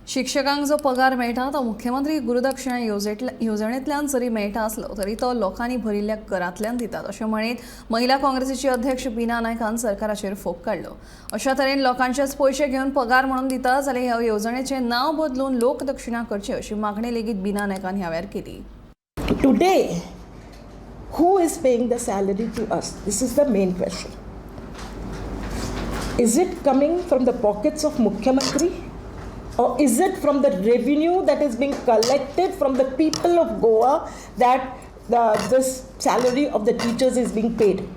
शिक्षकांक जो पगार मेळटा तो मुख्यमंत्री गुरुदक्षिणा येवजणेंतल्यान जरी मेळटा आसलो तरी तो लोकांनी भरिल्ल्या करांतल्यान दितात अशें म्हणीत महिला काँग्रेसीची अध्यक्ष बीना नायकान सरकाराचेर फोग काडलो. अशा तरेन लोकांचेच पयशे घेवन पगार म्हणून दितात जाल्यार ह्या येवजणेचें नांव बदलून लोकदक्षिणा करची अशी मागणी लेगीत बीना नायकान ह्या वेळार केली. Today, who is paying the salary to us? This is the main question. Is it coming from the pockets of Mukhyamantri? Or is it from the revenue that is being collected from the people of Goa that this salary of the teachers is being paid?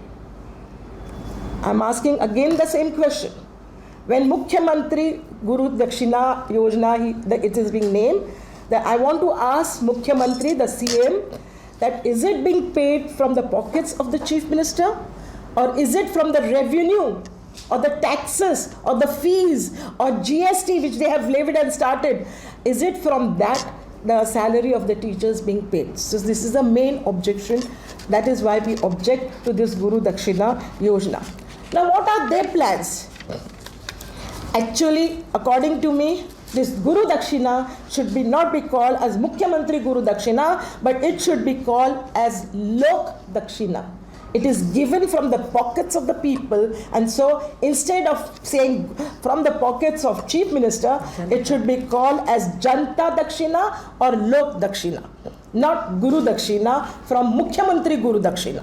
I'm asking again the same question. When Mukhyamantri Gurudakshina Scheme, it is being named, that I want to ask Mukhyamantri, the CM, that is it being paid from the pockets of the Chief Minister? Or is it from the revenue? Or the taxes, or the fees, or GST which they have levied and started, is it from that the salary of the teachers being paid? So this is the main objection. That is why we object to this Gurudakshina Yojana. Now what are their plans? Actually, according to me, this Gurudakshina should not be called as Mukhyamantri Gurudakshina, but it should be called as Lokdakshina. It is given from the pockets of the people, and so instead of saying from the pockets of Chief Minister, it should be called as Janta Dakshina or Lok Dakshina, not Guru Dakshina from Mukhyamantri Gurudakshina.